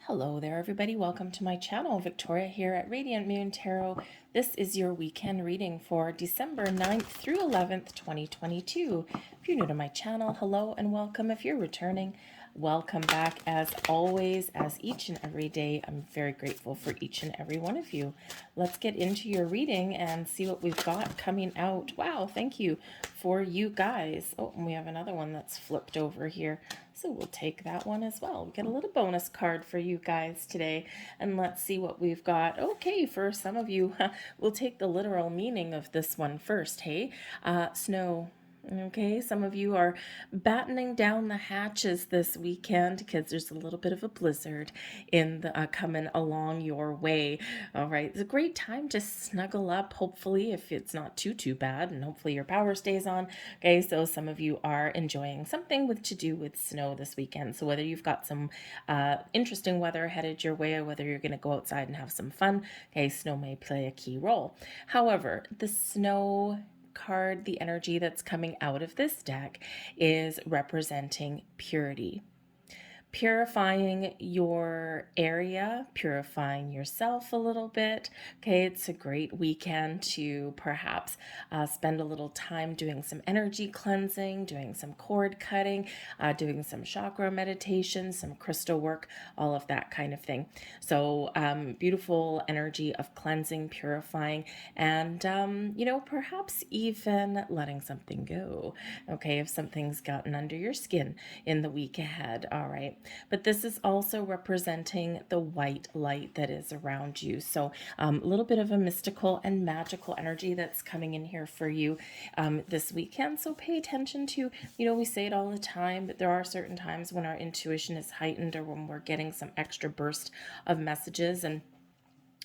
Hello there, everybody. Welcome to my channel. Victoria here at Radiant Moon Tarot. This is your weekend reading for December 9th through 11th, 2022. If you're new to my channel, hello and welcome. If you're returning, welcome back. As always, as each and every day, I'm very grateful for each and every one of you. Let's get into your reading and see what we've got coming out. Wow, thank you for you guys. Oh, and we have another one that's flipped over here. So we'll take that one as well. We get a little bonus card for you guys today. And let's see what we've got. Okay, for some of you, we'll take the literal meaning of this one first, hey? Snow. Okay, some of you are battening down the hatches this weekend because there's a little bit of a blizzard in the coming along your way. All right, it's a great time to snuggle up, hopefully, if it's not too bad, and hopefully your power stays on. Okay, so some of you are enjoying something with to do with snow this weekend. So whether you've got some interesting weather headed your way or whether you're going to go outside and have some fun, okay, snow may play a key role. However, the snow card, the energy that's coming out of this deck is representing purity. Purifying your area, purifying yourself a little bit. Okay, it's a great weekend to perhaps spend a little time doing some energy cleansing, doing some cord cutting, doing some chakra meditation, some crystal work, all of that kind of thing. So beautiful energy of cleansing, purifying, and perhaps even letting something go. Okay, if something's gotten under your skin in the week ahead. All right. But this is also representing the white light that is around you. So a little bit of a mystical and magical energy that's coming in here for you this weekend. So pay attention to, we say it all the time, but there are certain times when our intuition is heightened or when we're getting some extra burst of messages, and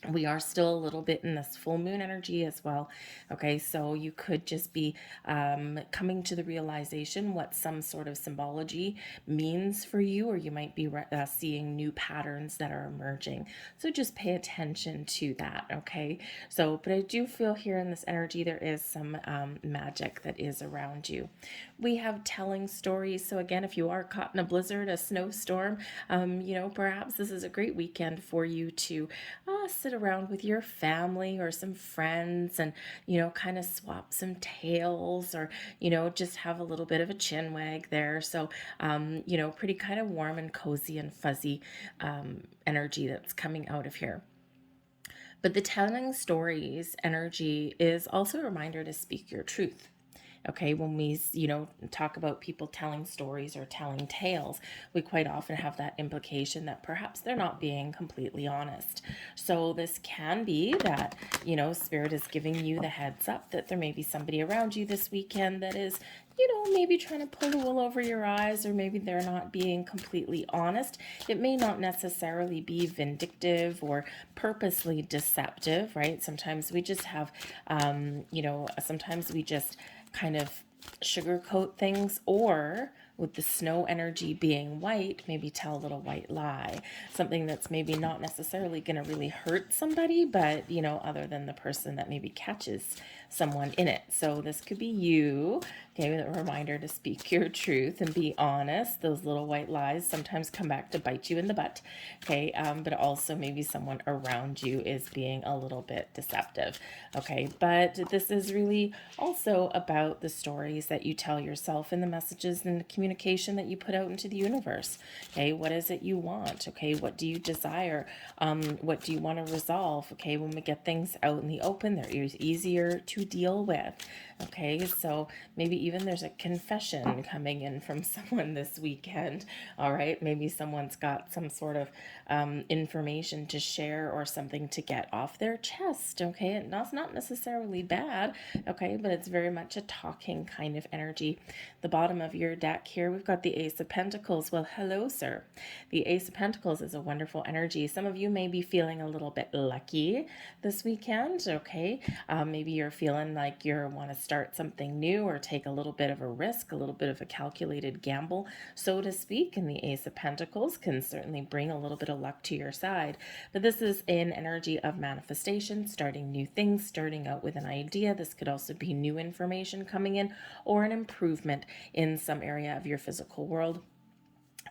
we are still a little bit in this full moon energy as well. Okay, so you could just be coming to the realization what some sort of symbology means for you, or you might be seeing new patterns that are emerging. So just pay attention to that. Okay, so but I do feel here in this energy there is some magic that is around you. We have telling stories. So again, if you are caught in a blizzard, a snowstorm, perhaps this is a great weekend for you to sit around with your family or some friends and, kind of swap some tales or, just have a little bit of a chin wag there. So, pretty kind of warm and cozy and fuzzy energy that's coming out of here. But the telling stories energy is also a reminder to speak your truth. Okay, when we, talk about people telling stories or telling tales, we quite often have that implication that perhaps they're not being completely honest. So this can be that, Spirit is giving you the heads up that there may be somebody around you this weekend that is, maybe trying to pull the wool over your eyes, or maybe they're not being completely honest. It may not necessarily be vindictive or purposely deceptive, right? Sometimes we just have, sometimes we just kind of sugarcoat things, or with the snow energy being white, maybe tell a little white lie, something that's maybe not necessarily going to really hurt somebody, but other than the person that maybe catches someone in it. So this could be you. Okay, a reminder to speak your truth and be honest. Those little white lies sometimes come back to bite you in the butt. Okay, but also maybe someone around you is being a little bit deceptive. Okay, but this is really also about the stories that you tell yourself and the messages and the communication that you put out into the universe. Okay, what is it you want? Okay, what do you desire? What do you want to resolve? Okay, when we get things out in the open, they're easier to deal with. Okay, so maybe even there's a confession coming in from someone this weekend. All right, maybe someone's got some sort of information to share or something to get off their chest. Okay, and that's not necessarily bad. Okay, but it's very much a talking kind of energy. The bottom of your deck here, we've got the Ace of Pentacles. Well, hello, sir. The Ace of Pentacles is a wonderful energy. Some of you may be feeling a little bit lucky this weekend. Okay, maybe you're feeling like you want to start something new or take a little bit of a risk, a little bit of a calculated gamble, so to speak. And the Ace of Pentacles can certainly bring a little bit of luck to your side. But this is an energy of manifestation, starting new things, starting out with an idea. This could also be new information coming in or an improvement in some area of your physical world.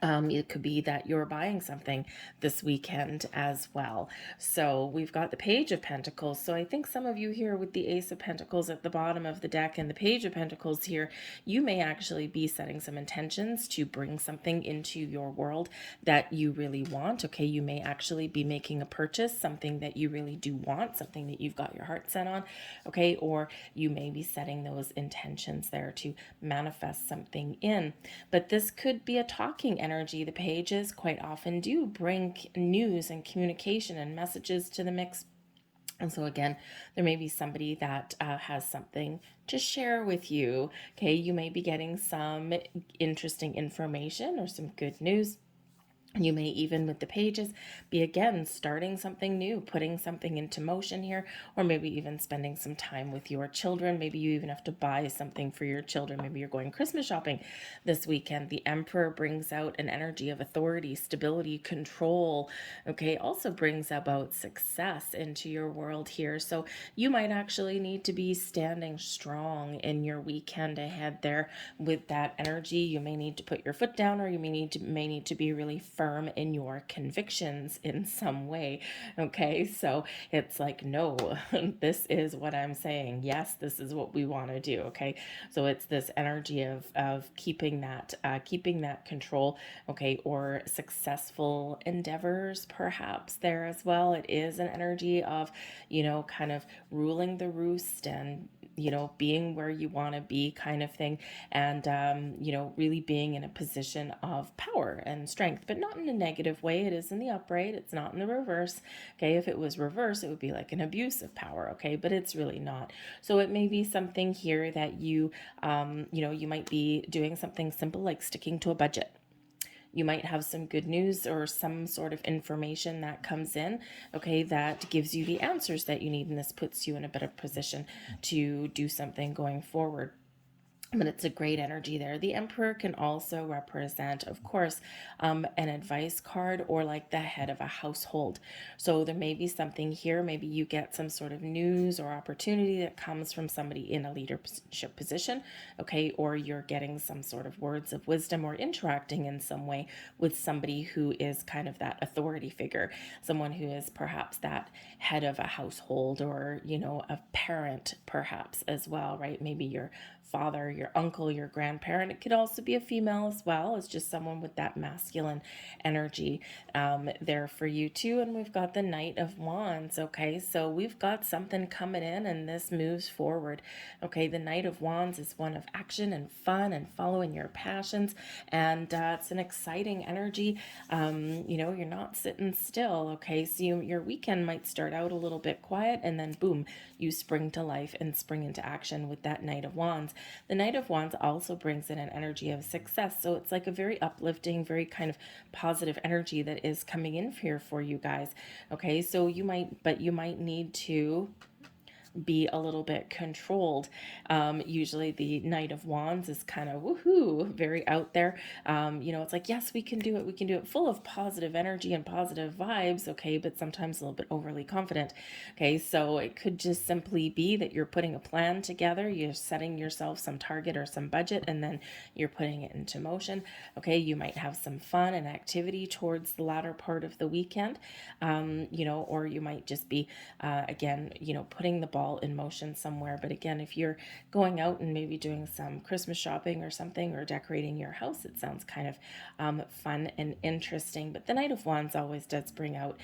It could be that you're buying something this weekend as well. So we've got the Page of Pentacles. So I think some of you here with the Ace of Pentacles at the bottom of the deck and the Page of Pentacles here, you may actually be setting some intentions to bring something into your world that you really want. Okay, you may actually be making a purchase, something that you really do want, something that you've got your heart set on. Okay, or you may be setting those intentions there to manifest something in. But this could be a talking energy. The pages quite often do bring news and communication and messages to the mix. And so, again, there may be somebody that has something to share with you. Okay, you may be getting some interesting information or some good news. You may even with the pages be again starting something new, putting something into motion here, or maybe even spending some time with your children. Maybe you even have to buy something for your children. Maybe you're going Christmas shopping this weekend. The Emperor brings out an energy of authority, stability, control. Okay, also brings about success into your world here. So you might actually need to be standing strong in your weekend ahead there with that energy. You may need to put your foot down, or you may need to be really firm in your convictions in some way. Okay, so it's like, no, this is what I'm saying. Yes, this is what we want to do. Okay, so it's this energy of keeping that control. Okay, or successful endeavors perhaps there as well. It is an energy of, kind of ruling the roost and being where you want to be kind of thing. And, really being in a position of power and strength, but not in a negative way. It is in the upright. It's not in the reverse. Okay. If it was reverse, it would be like an abuse of power. Okay. But it's really not. So it may be something here that you might be doing something simple like sticking to a budget. You might have some good news or some sort of information that comes in, okay, that gives you the answers that you need, and this puts you in a better position to do something going forward. But it's a great energy there. The Emperor can also represent, of course, an advice card or like the head of a household. So there may be something here. Maybe you get some sort of news or opportunity that comes from somebody in a leadership position, okay, or you're getting some sort of words of wisdom or interacting in some way with somebody who is kind of that authority figure, someone who is perhaps that head of a household or, a parent perhaps as well, right? Maybe your father, your uncle, your grandparent. It could also be a female as well. It's just someone with that masculine energy there for you too. And we've got the Knight of Wands. Okay, so we've got something coming in and this moves forward. Okay, the Knight of Wands is one of action and fun and following your passions. And it's an exciting energy. You're not sitting still. Okay, so your weekend might start out a little bit quiet and then boom, you spring to life and spring into action with that Knight of Wands. The Knight of Wands also brings in an energy of success. So it's like a very uplifting, very kind of positive energy that is coming in here for you guys. Okay, so you might need to be a little bit controlled. Usually the Knight of Wands is kind of woohoo, very out there. It's like, yes, we can do it. We can do it, full of positive energy and positive vibes. Okay. But sometimes a little bit overly confident. Okay. So it could just simply be that you're putting a plan together. You're setting yourself some target or some budget, and then you're putting it into motion. Okay. You might have some fun and activity towards the latter part of the weekend, or you might just be, again, putting the ball in motion somewhere. But again, if you're going out and maybe doing some Christmas shopping or something, or decorating your house, it sounds kind of fun and interesting. But the Knight of Wands always does bring out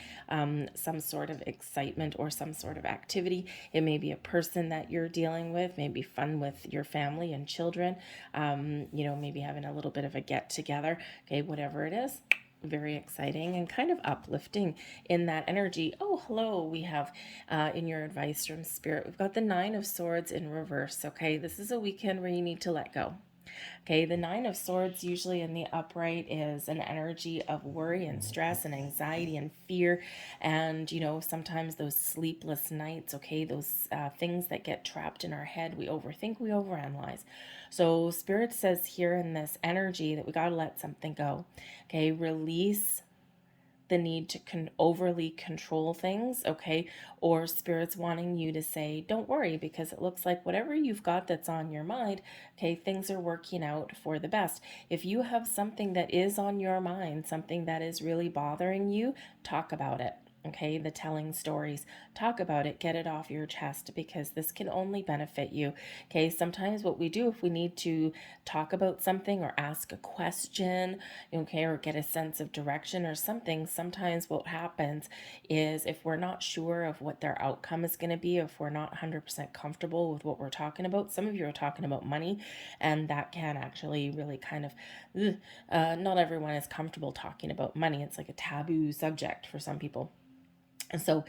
some sort of excitement or some sort of activity. It may be a person that you're dealing with, maybe fun with your family and children, maybe having a little bit of a get together. Okay, whatever it is, very exciting and kind of uplifting in that energy. Oh, hello. We have in your advice from Spirit, we've got the Nine of Swords in reverse. Okay, this is a weekend where you need to let go. Okay, the Nine of Swords usually in the upright is an energy of worry and stress and anxiety and fear. And, sometimes those sleepless nights, okay, those things that get trapped in our head, we overthink, we overanalyze. So Spirit says here in this energy that we got to let something go. Okay, release the need to overly control things, okay? Or spirits wanting you to say, don't worry, because it looks like whatever you've got that's on your mind, okay, things are working out for the best. If you have something that is on your mind, something that is really bothering you, talk about it. Okay, the telling stories, talk about it, get it off your chest, because this can only benefit you. Okay, sometimes what we do if we need to talk about something or ask a question, okay, or get a sense of direction or something, sometimes what happens is if we're not sure of what their outcome is going to be, if we're not 100% comfortable with what we're talking about, some of you are talking about money, and that can actually really kind of, not everyone is comfortable talking about money. It's like a taboo subject for some people. And so,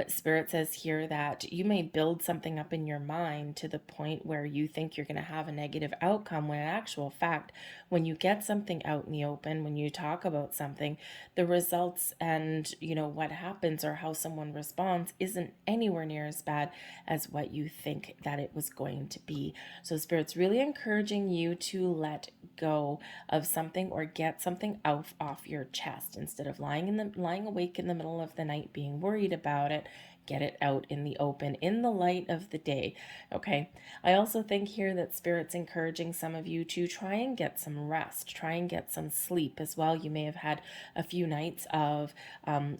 Spirit says here that you may build something up in your mind to the point where you think you're going to have a negative outcome, when in actual fact, when you get something out in the open, when you talk about something, the results and, what happens or how someone responds isn't anywhere near as bad as what you think that it was going to be. So, Spirit's really encouraging you to let go of something or get something off your chest instead of lying awake in the middle of the night being worried about it. Get it out in the open, in the light of the day. Okay. I also think here that Spirit's encouraging some of you to try and get some rest, try and get some sleep as well. You may have had a few nights of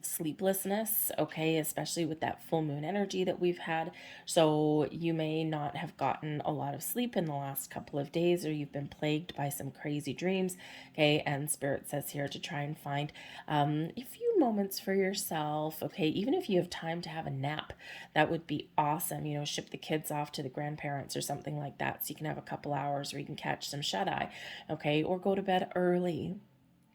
sleeplessness, okay, especially with that full moon energy that we've had. So you may not have gotten a lot of sleep in the last couple of days, or you've been plagued by some crazy dreams, okay. And Spirit says here to try and find a few moments for yourself, okay. Even if you have time to have a nap, that would be awesome. Ship the kids off to the grandparents or something like that, so you can have a couple hours, or you can catch some shut-eye, okay, or go to bed early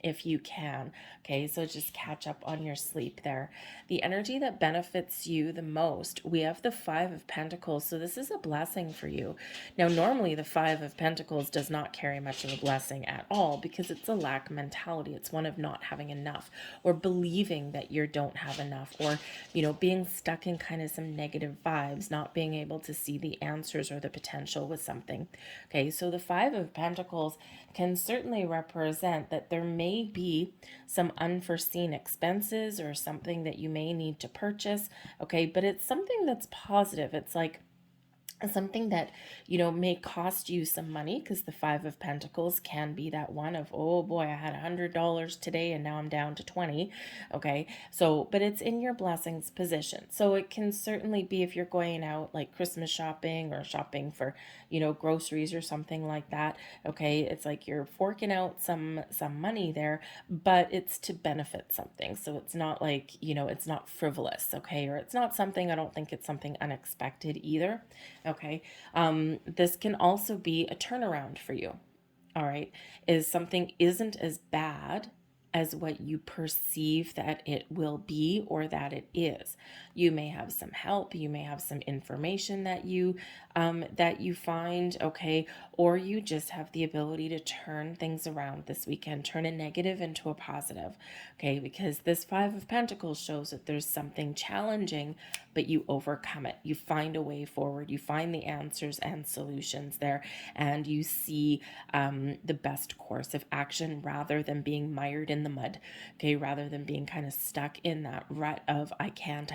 if you can. Okay, so just catch up on your sleep there. The energy that benefits you the most, we have the Five of Pentacles. So this is a blessing for you. Now, normally the Five of Pentacles does not carry much of a blessing at all, because it's a lack mentality. It's one of not having enough, or believing that you don't have enough, or, being stuck in kind of some negative vibes, not being able to see the answers or the potential with something. Okay, so the Five of Pentacles can certainly represent that there may be some unforeseen expenses or something that you may need to purchase, okay, but it's something that's positive. It's like something that may cost you some money, because the Five of Pentacles can be that one of, oh boy, I had $100 today and now I'm down to 20. Okay, so but it's in your blessings position, so it can certainly be if you're going out like Christmas shopping or shopping for groceries or something like that. Okay, it's like you're forking out some money there, but it's to benefit something, so it's not like it's not frivolous, okay, or it's not something, I don't think it's something unexpected either. Okay. This can also be a turnaround for you. All right. Is something isn't as bad as what you perceive that it will be or that it is. You may have some help, you may have some information that you find, okay, or you just have the ability to turn things around this weekend, turn a negative into a positive, okay, because this Five of Pentacles shows that there's something challenging, but you overcome it. You find a way forward, you find the answers and solutions there, and you see the best course of action rather than being mired in the mud, okay, rather than being kind of stuck in that rut of I can't,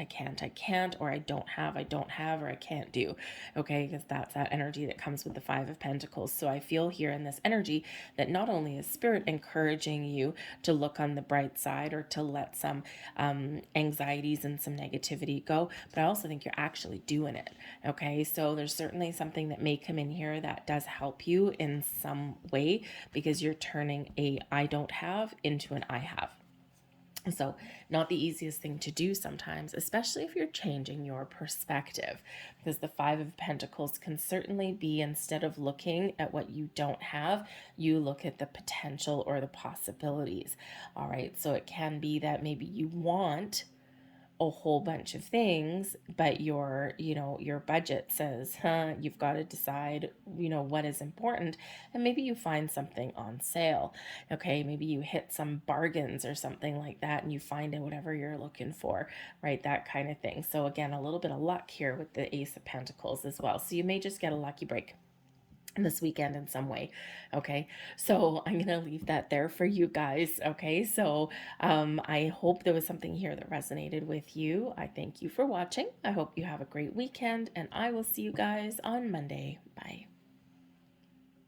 or I don't have, or I can't do, okay, because that's that energy that comes with the Five of Pentacles. So I feel here in this energy that not only is Spirit encouraging you to look on the bright side, or to let some anxieties and some negativity go, but I also think you're actually doing it, okay? So there's certainly something that may come in here that does help you in some way, because you're turning a I don't have into an I have. So not the easiest thing to do sometimes, especially if you're changing your perspective, because the Five of Pentacles can certainly be, instead of looking at what you don't have, you look at the potential or the possibilities. All right. So it can be that maybe you want a whole bunch of things, but your budget says, you've got to decide, what is important. And maybe you find something on sale. Okay. Maybe you hit some bargains or something like that, and you find whatever you're looking for, right? That kind of thing. So again, a little bit of luck here with the Ace of Pentacles as well. So you may just get a lucky break. this weekend in some way. Okay, so I'm gonna leave that there for you guys. Okay, so I hope there was something here that resonated with you. I thank you for watching. I hope you have a great weekend, and I will see you guys on Monday. Bye.